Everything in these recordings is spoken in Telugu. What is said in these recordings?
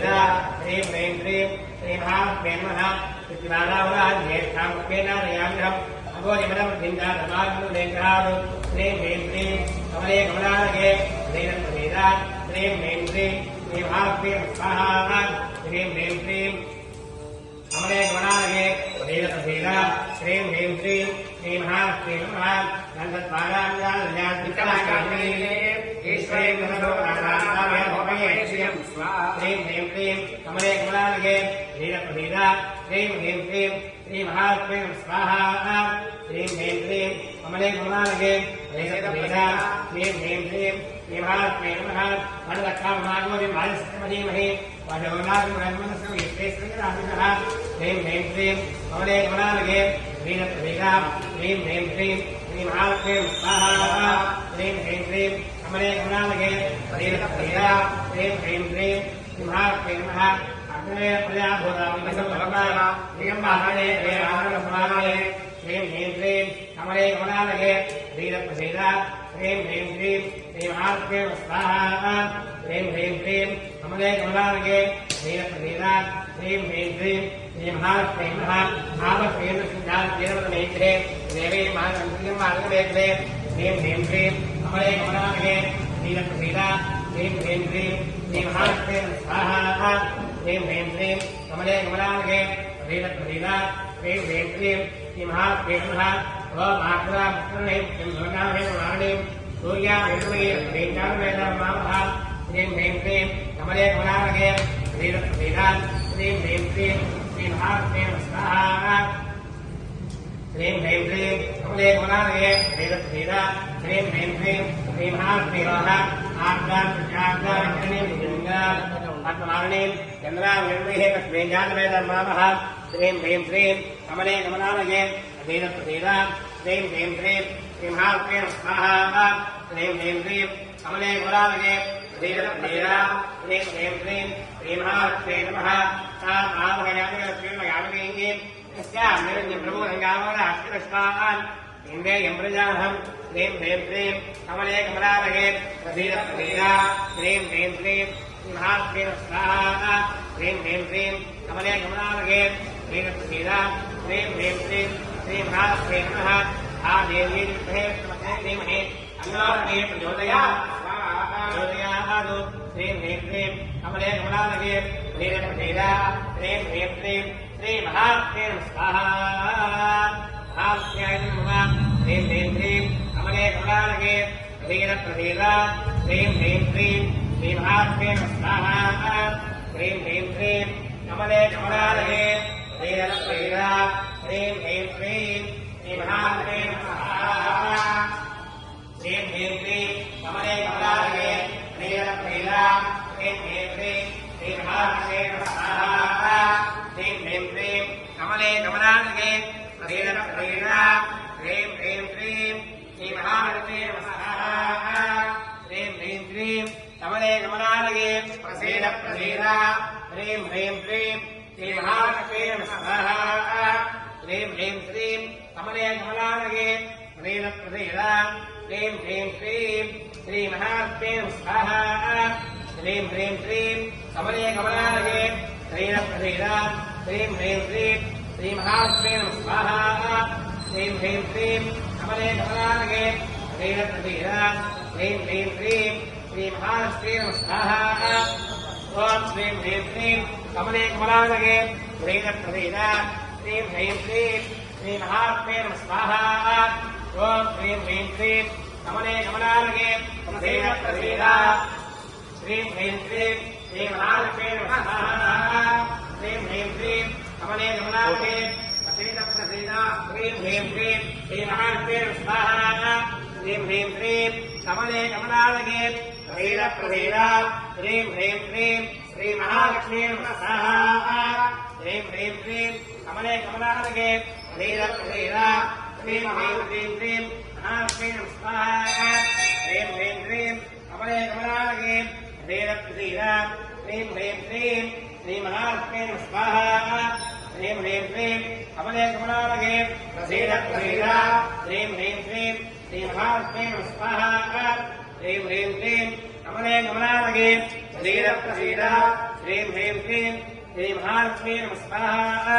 శ్రీరప్రసీదా శ్రీం హ్రీం శ్రీం శ్రీమహాత్మే నమః శ్రీమారావరాజ్యేష్టాముఖేనారయామ్యహం అగోనిమనమృతిందాతమాగ్నులేంకరాదు శ్రీం హ్రీం శ్రీం కమలే కమలానగే శ్రీరప్రసీదా శ్రీం హ్రీం శ్రీం శ్రీమహాత్మే స్వాహా శ్రీం హ్రీం శ్రీం కమలే కమలానగే శ్రీరప్రసీదా శ్రీం హ్రీం శ్రీం శ్రీమహాత్మే నమః శ్రీం హ్రీం క్లీం కమలే కమలానగే శ్రీరప్రసీదా శ్రీం హ్రీం క్లీం శ్రీమహాత్మే స్వాహా శ్రీం హ్రీం క్లీం కమలే కమలానగే శ్రీరప్రసీదా శ్రీం హ్రీం క్లీం శ్రీమహాత్మే నమః వరదక్షామహాగోవిమహే వజోనాథమనస్సు విశ్వేశ్వరరాజునః శ్రీం హ్రీం క్లీం కమలే కమలానగే శ్రీరప్రసీదా శ్రీం హ్రీం క్లీం శ్రీమహాత్మే స్వాహా శ్రీం హ్రీం క్లీం కమలే కమలానగే శ్రీరప్రసీదా శ్రీం హ్రీం క్లీం శ్రీమహాత్మే నమః అగ్నే ప్రజాభూతామిసంభవకారా శ్రీయంబాణే శ్రీరామరసమానయే శ్రీం హ్రీం క్లీం కమలే కమలానగే శ్రీరప్రసీదా శ్రీం హ్రీం క్లీం శ్రీమహాత్మే స్వాహా శ్రీం హ్రీం క్లీం కమలే కమలానగే శ్రీరప్రసీదా శ్రీం హ్రీం క్లీం శ్రీమహాత్మే నమః ఆవశ్రేణుసింధాత్మేత్రే దేవీ మాతంత్రియం మార్గవేత్రే శ్రీం హ్రీం క్లీం కమలే కమలానగే శ్రీరప్రసీదా శ్రీం హ్రీం క్లీం శ్రీమహాత్మే స్వాహా శ్రీం హ్రీం క్లీం కమలే కమలానగే శ్రీరప్రసీదా శ్రీం హ్రీం క్లీం శ్రీమహాత్మే నమః ఓం ఆగ్రా ముఖ్యమేం సింధోనామేం సూర్యా విష్ణుయే శ్రీంచావేదమామః శ్రీం హ్రీం క్లీం కమలే కమలానగే శ్రీరప్రసీదా శ్రీం హ్రీం క్లీం శ్రీమహాత్మే స్వాహా శ్రీం హ్రీం క్లీం కమలే కమలానగే శ్రీరప్రసీదా శ్రీం హ్రీం క్లీం శ్రీమహాత్మే నమః ఆత్మారణీం చంద్రావిర్మహే తస్మేంజాతవేదమామః శ్రీం హ్రీం శ్రీం కమలే కమలానగే శ్రీరప్రసీదా శ్రీం హ్రీం శ్రీం శ్రీమహాత్మే స్వాహా శ్రీం హ్రీం శ్రీం కమలే కమలానగే శ్రీరప్రసీదా శ్రీం హ్రీం శ్రీం శ్రీమహాత్మే నమః తామయామయామయామయేం యస్యాం నిరంజన ప్రభురంగామరాష్ట్రస్వాహాన్ ఇందేయం ప్రజాహం శ్రీం హ్రీం శ్రీం కమలే కమలానగే శ్రీరప్రసీదా శ్రీం హ్రీం శ్రీం శ్రీమహాత్మే స్వాహా శ్రీం హ్రీం శ్రీం కమలే కమలానగే శ్రీరప్రసీదా శ్రీం హ్రీం శ్రీం శ్రీమహాత్మే నమః ఆ దేవీ ధీమహి అన్నోర్మే ప్రచోదయాదు శ్రీం హ్రీం శ్రీం కమలే కమలానగే శ్రీరప్రసీదా శ్రీం హ్రీం శ్రీం శ్రీమహాత్మే స్వాహా శ్రీం హ్రీం శ్రీం కమలే కమలానగే శ్రీరప్రసీదా శ్రీం హ్రీం శ్రీం శ్రీమహాత్మే స్వాహా శ్రీం హ్రీం శ్రీం కమలే కమలానగే శ్రీరప్రసీదా శ్రీం హ్రీం శ్రీం శ్రీమహాత్మే స్వాహా శ్రీం హ్రీం శ్రీం కమలే కమలానగే శ్రీరప్రసీదా శ్రీం హ్రీం శ్రీం శ్రీమహాత్మే స్వాహా శ్రీం హ్రీం శ్రీం కమలే కమలానగే శ్రీరప్రసీదా శ్రీం హ్రీం శ్రీం శ్రీమహాత్మే స్వాహా శ్రీం హ్రీం శ్రీం కమలే కమలానగే శ్రీరప్రసీదా శ్రీం హ్రీం శ్రీం శ్రీమహాత్మే స్వాహా శ్రీం హ్రీం శ్రీం కమలే కమలానగే శ్రీరప్రసీదా శ్రీం హ్రీం శ్రీం శ్రీమహాత్మే స్వాహా శ్రీం హ్రీం శ్రీం కమలే కమలానగే శ్రీరప్రసీదా శ్రీం హ్రీం శ్రీం శ్రీమహాత్మే స్వాహా శ్రీం హ్రీం శ్రీం కమలే కమలానగే శ్రీరప్రసీదా శ్రీం హ్రీం శ్రీం శ్రీమహాత్మే స్వాహా ఓం శ్రీం హ్రీం శ్రీం కమలే కమలానగే శ్రీరప్రసీదా శ్రీం హ్రీం శ్రీం శ్రీమహాత్మే స్వాహా ఓం శ్రీం హ్రీం శ్రీం కమలే కమలానగే శ్రీరప్రసీదా శ్రీం హ్రీం శ్రీం శ్రీమహాత్మే స్వాహా శ్రీం హ్రీం శ్రీం కమలే కమలానగే శ్రీరప్రసీదా శ్రీం హ్రీం శ్రీం శ్రీమహాత్మే స్వాహా శ్రీం హ్రీం శ్రీం కమలే కమలానగే శ్రీరప్రసీదా శ్రీం హ్రీం శ్రీం శ్రీమహాలక్ష్మీ స్వాహా శ్రీం హ్రీం శ్రీం కమలే కమలానగే శ్రీరప్రసీదా శ్రీం హ్రీం శ్రీం శ్రీం మహాలక్ష్మీ స్వాహా శ్రీం హ్రీం శ్రీం కమలే కమలానగే శ్రీరప్రసీదా శ్రీం హ్రీం శ్రీం శ్రీమహాలక్ష్మీ స్వాహా శ్రీం హ్రీం శ్రీం కమలే కమలానగే శ్రీరప్రసీదా శ్రీం హ్రీం శ్రీం శ్రీమహాలక్ష్మీ స్వాహా శ్రీం హ్రీం శ్రీం కమలే కమలానగే శ్రీరప్రసీదా ह्रीं ह्रीं क्लीं श्री महालक्ष्मी नमः स्वाहा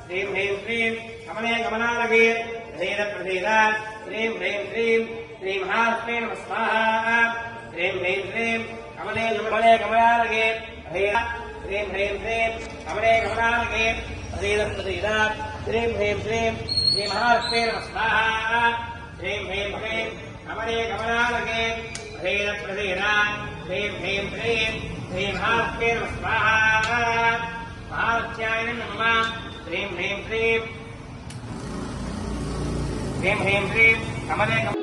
ह्रीं ह्रीं क्लीं कमले कमलालगे प्रसीद ह्रीं ह्रीं क्लीं श्री महालक्ष्मी नमः स्वाहा ह्रीं ह्रीं क्लीं कमले कमले कमलालगे ह्रीं ह्रीं क्लीं कमले कमलालगे प्रसीद ह्रीं ह्रीं क्लीं श्री महालक्ष्मी नमः स्वाहा ह्रीं ह्रीं क्लीं कमले कमलालगे ह्रीं ह्रीं क्लीं श्री महालक्ष्मी नमः स्वाहा महालक्ष्म्याय नमः ह्रीं ह्रीं क्लीं कमले